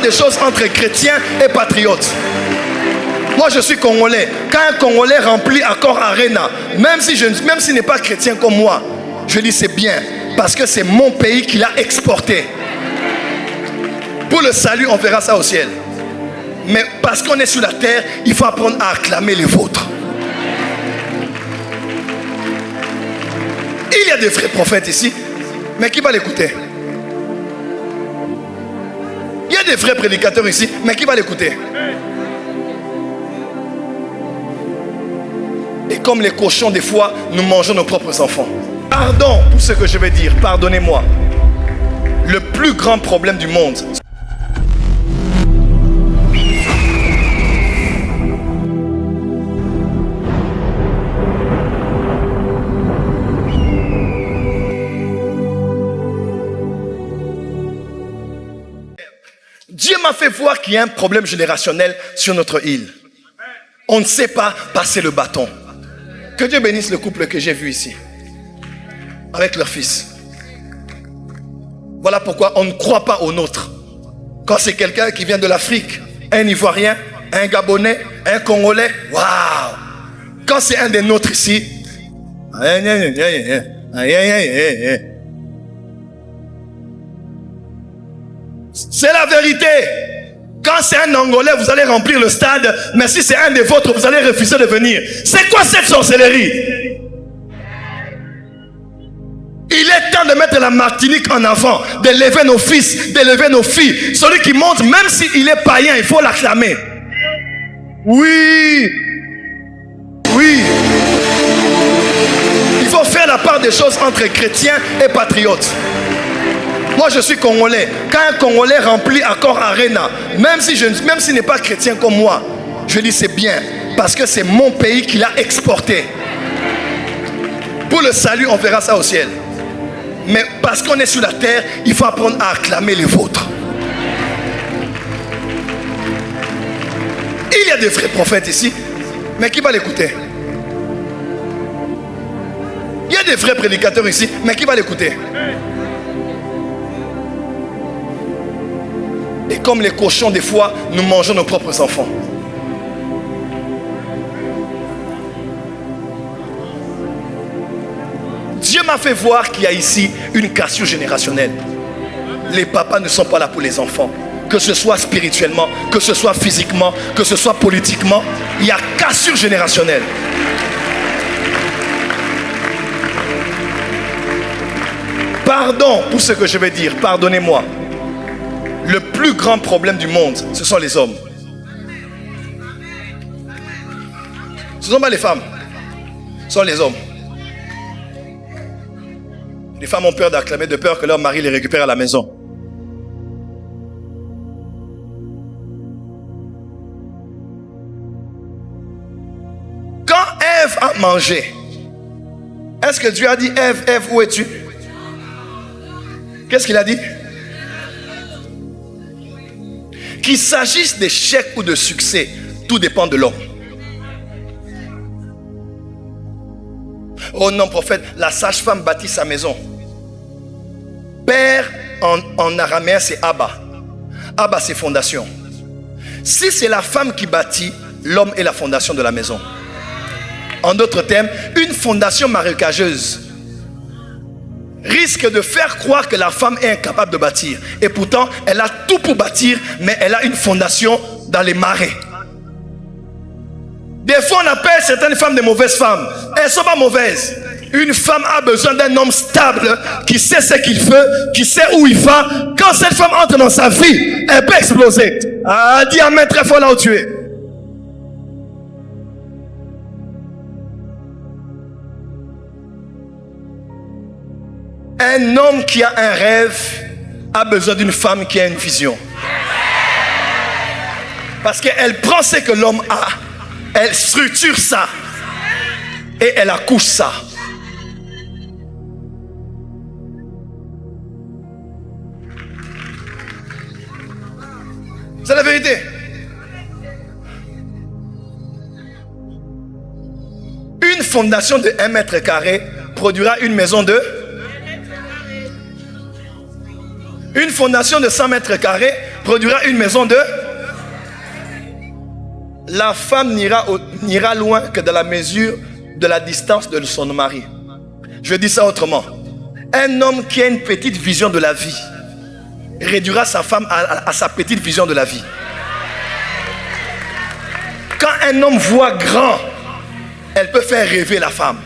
des choses entre chrétiens et patriotes. Moi, je suis congolais. Quand un Congolais remplit Accor Arena, même s'il n'est pas chrétien comme moi, je dis c'est bien, parce que c'est mon pays qui l'a exporté. Pour le salut, on verra ça au ciel. Mais parce qu'on est sur la terre, il faut apprendre à acclamer les vôtres. Il y a des vrais prophètes ici, mais qui va l'écouter? Il y a des vrais prédicateurs ici, mais qui va l'écouter? Et comme les cochons, des fois, nous mangeons nos propres enfants. Pardon pour ce que je vais dire, pardonnez-moi. Le plus grand problème du monde. Dieu m'a fait voir qu'il y a un problème générationnel sur notre île. On ne sait pas passer le bâton. Que Dieu bénisse le couple que j'ai vu ici, avec leur fils. Voilà pourquoi on ne croit pas au nôtre. Quand c'est quelqu'un qui vient de l'Afrique, un Ivoirien, un Gabonais, un Congolais, waouh! Quand c'est un des nôtres ici, c'est la vérité. Quand c'est un Angolais, vous allez remplir le stade. Mais si c'est un des vôtres, vous allez refuser de venir. C'est quoi cette sorcellerie? Il est temps de mettre la Martinique en avant, d'élever nos fils, d'élever nos filles. Celui qui monte, même s'il est païen, il faut l'acclamer. Oui. Oui. Il faut faire la part des choses entre chrétiens et patriotes. Moi, je suis congolais. Quand un Congolais remplit Accor Arena, même s'il n'est pas chrétien comme moi, je dis c'est bien, parce que c'est mon pays qui l'a exporté. Pour le salut, on verra ça au ciel. Mais parce qu'on est sur la terre, il faut apprendre à acclamer les vôtres. Il y a des vrais prophètes ici, mais qui va l'écouter? Il y a des vrais prédicateurs ici, mais qui va l'écouter? Et comme les cochons, des fois, nous mangeons nos propres enfants. Dieu m'a fait voir qu'il y a ici une cassure générationnelle. Les papas ne sont pas là pour les enfants. Que ce soit spirituellement, que ce soit physiquement, que ce soit politiquement, il y a cassure générationnelle. Pardon pour ce que je vais dire, pardonnez-moi. Le plus grand problème du monde, ce sont les hommes. Ce ne sont pas les femmes, ce sont les hommes. Les femmes ont peur d'acclamer, de peur que leur mari les récupère à la maison. Quand Ève a mangé, est-ce que Dieu a dit Ève, Ève, où es-tu? Qu'est-ce qu'il a dit? Qu'il s'agisse d'échec ou de succès, tout dépend de l'homme. Oh non, prophète, la sage-femme bâtit sa maison. Père en araméen, c'est Abba. Abba, c'est fondation. Si c'est la femme qui bâtit, l'homme est la fondation de la maison. En d'autres termes, une fondation marécageuse risque de faire croire que la femme est incapable de bâtir. Et pourtant, elle a tout pour bâtir, mais elle a une fondation dans les marais. Des fois, on appelle certaines femmes des mauvaises femmes. Elles ne sont pas mauvaises. Une femme a besoin d'un homme stable, qui sait ce qu'il veut, qui sait où il va. Quand cette femme entre dans sa vie, elle peut exploser. Ah, dis amen très fort là où tu es. Un homme qui a un rêve a besoin d'une femme qui a une vision. Parce qu'elle prend ce que l'homme a, elle structure ça et elle accouche ça. C'est la vérité. Une fondation de 1 mètre carré produira une maison de... Une fondation de 100 mètres carrés produira une maison de... La femme n'ira loin que dans la mesure de la distance de son mari. Je dis ça autrement. Un homme qui a une petite vision de la vie réduira sa femme à sa petite vision de la vie. Quand un homme voit grand, elle peut faire rêver la femme.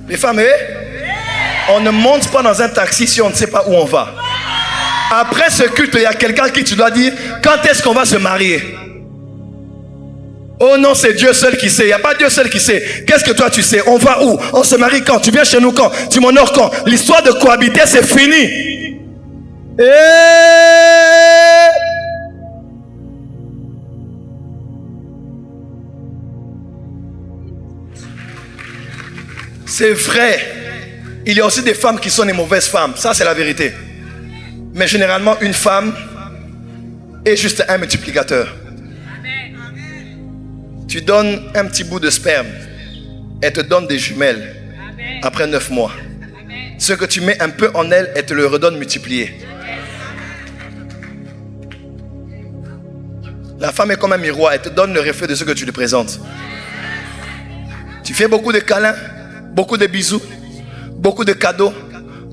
Les femmes, on ne monte pas dans un taxi si on ne sait pas où on va. Après ce culte, il y a quelqu'un qui tu dois dire, quand est-ce qu'on va se marier? Oh non, c'est Dieu seul qui sait. Il n'y a pas Dieu seul qui sait. Qu'est-ce que toi tu sais? On va où? On se marie quand? Tu viens chez nous quand? Tu m'honores quand? L'histoire de cohabiter, c'est fini. C'est vrai. Il y a aussi des femmes qui sont des mauvaises femmes. Ça, c'est la vérité. Mais généralement, une femme est juste un multiplicateur. Tu donnes un petit bout de sperme, elle te donne des jumelles après 9 mois. Ce que tu mets un peu en elle, elle te le redonne multiplié. La femme est comme un miroir, elle te donne le reflet de ce que tu lui présentes. Tu fais beaucoup de câlins, beaucoup de bisous, beaucoup de cadeaux,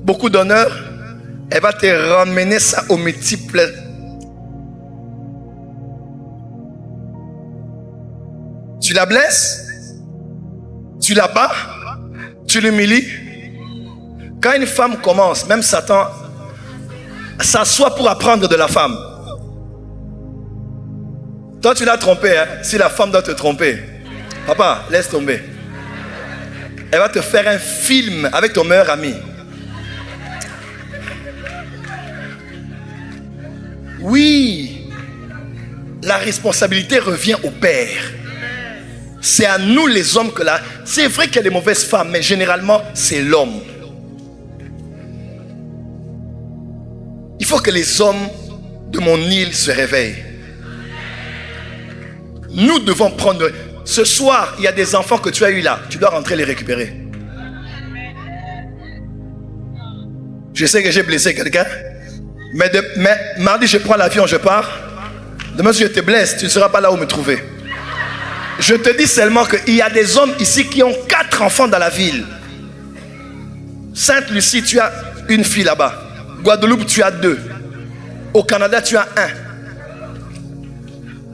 beaucoup d'honneur. Elle va te ramener ça au multiple. Tu la blesses, tu la bats, tu l'humilies. Quand une femme commence, même Satan s'assoit pour apprendre de la femme. Toi tu l'as trompé, hein? Si la femme doit te tromper, papa, laisse tomber. Elle va te faire un film avec ton meilleur ami. Oui, la responsabilité revient au père. C'est à nous les hommes que là. C'est vrai qu'il y a des mauvaises femmes, mais généralement c'est l'homme. Il faut que les hommes de mon île se réveillent. Nous devons prendre. Ce soir, il y a des enfants que tu as eu là. Tu dois rentrer les récupérer. Je sais que j'ai blessé quelqu'un. Mais mardi, je prends l'avion, je pars. Demain, si je te blesse, tu ne seras pas là où me trouver. Je te dis seulement qu'il y a des hommes ici qui ont 4 enfants dans la ville. Sainte-Lucie, tu as une fille là-bas. Guadeloupe, tu as 2. Au Canada, tu as 1.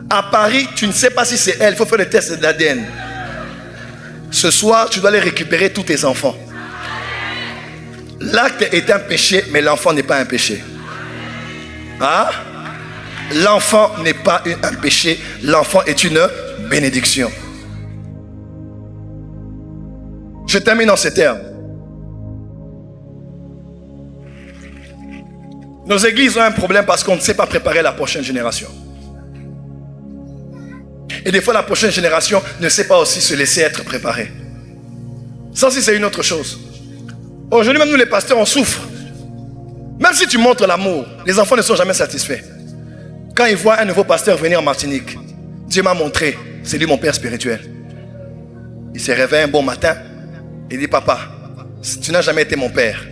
À Paris, tu ne sais pas si c'est elle. Il faut faire le test d'ADN. Ce soir, tu dois aller récupérer tous tes enfants. L'acte est un péché, mais l'enfant n'est pas un péché. Hein? L'enfant n'est pas un péché. L'enfant est une bénédiction. Je termine en ces termes. Nos églises ont un problème parce qu'on ne sait pas préparer la prochaine génération. Et des fois, la prochaine génération ne sait pas aussi se laisser être préparée. Ça aussi, c'est une autre chose. Aujourd'hui, même nous les pasteurs, on souffre. Même si tu montres l'amour, les enfants ne sont jamais satisfaits. Quand ils voient un nouveau pasteur venir en Martinique, Dieu m'a montré, c'est lui mon père spirituel. Il se réveille un bon matin, il dit, papa, tu n'as jamais été mon père.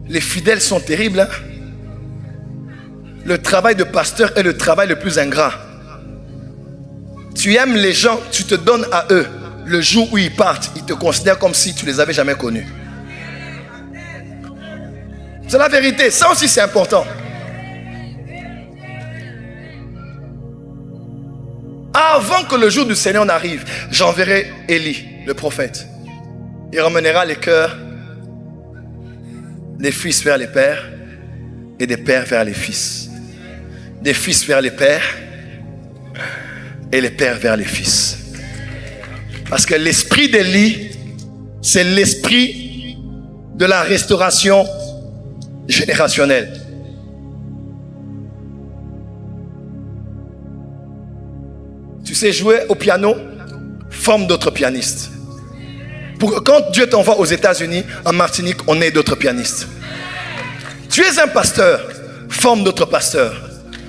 Les fidèles sont terribles. Hein? Le travail de pasteur est le travail le plus ingrat. Tu aimes les gens, tu te donnes à eux. Le jour où ils partent, ils te considèrent comme si tu les avais jamais connus. C'est la vérité, ça aussi c'est important. Avant que le jour du Seigneur n'arrive, j'enverrai Élie, le prophète. Il ramènera les cœurs des fils vers les pères et des pères vers les fils. Des fils vers les pères et les pères vers les fils. Parce que l'esprit d'Élie, c'est l'esprit de la restauration générationnelle. Tu sais jouer au piano, forme d'autres pianistes. Pour que quand Dieu t'envoie aux États-Unis, en Martinique, on ait d'autres pianistes. Tu es un pasteur, forme d'autres pasteurs.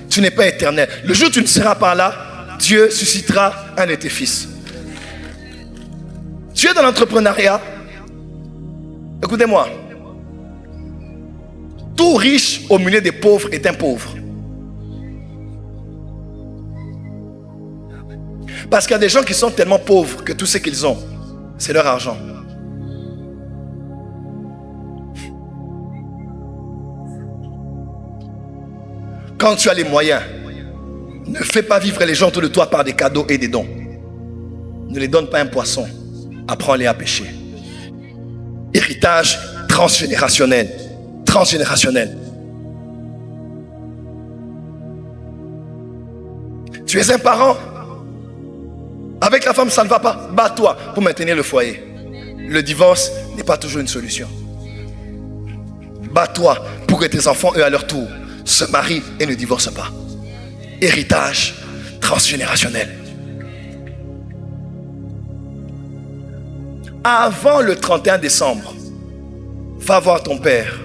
Tu n'es pas éternel. Le jour où tu ne seras pas là, Dieu suscitera un de tes fils. Tu es dans l'entrepreneuriat. Écoutez-moi. Tout riche au milieu des pauvres est un pauvre. Parce qu'il y a des gens qui sont tellement pauvres que tout ce qu'ils ont, c'est leur argent. Quand tu as les moyens, ne fais pas vivre les gens autour de toi par des cadeaux et des dons. Ne les donne pas un poisson. Apprends-les à pêcher. Héritage transgénérationnel. Transgénérationnel. Tu es un parent. Avec la femme, ça ne va pas. Bats-toi pour maintenir le foyer. Le divorce n'est pas toujours une solution. Bats-toi pour que tes enfants, eux, à leur tour, se marient et ne divorcent pas. Héritage transgénérationnel. Avant le 31 décembre, va voir ton père.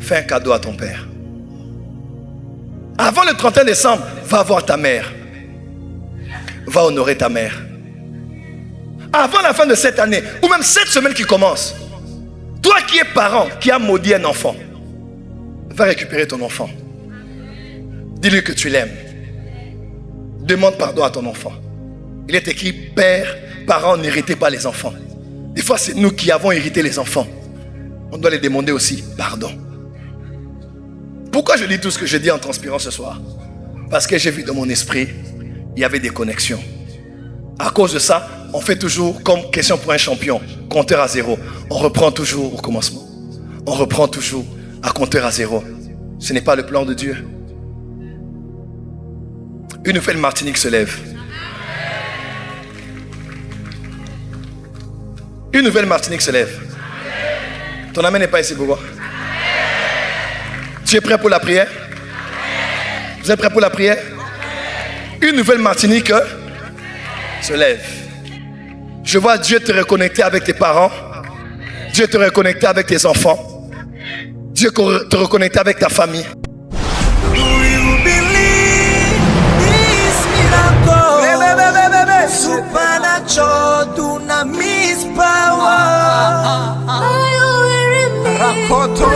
Fais un cadeau à ton père. Avant le 31 décembre, va voir ta mère. Va honorer ta mère. Avant la fin de cette année, ou même cette semaine qui commence, toi qui es parent, qui as maudit un enfant, va récupérer ton enfant. Dis-lui que tu l'aimes. Demande pardon à ton enfant. Il est écrit, père, parents, n'héritez pas les enfants. Des fois, c'est nous qui avons hérité les enfants. On doit les demander aussi pardon. Pourquoi je dis tout ce que je dis en transpirant ce soir? Parce que j'ai vu dans mon esprit, il y avait des connexions. À cause de ça, on fait toujours comme question pour un champion, compteur à zéro. On reprend toujours au commencement. On reprend toujours à compteur à zéro. Ce n'est pas le plan de Dieu. Une nouvelle Martinique se lève. Une nouvelle Martinique se lève. Ton amen n'est pas ici, pourquoi? Tu es prêt pour la prière? Vous êtes prêt pour la prière? Une nouvelle Martinique se lève. Je vois Dieu te reconnecter avec tes parents. Dieu te reconnecter avec tes enfants. Dieu te reconnecter avec ta famille. Do you believe this miracle? Supernatural dunamis power. Are you hearing me?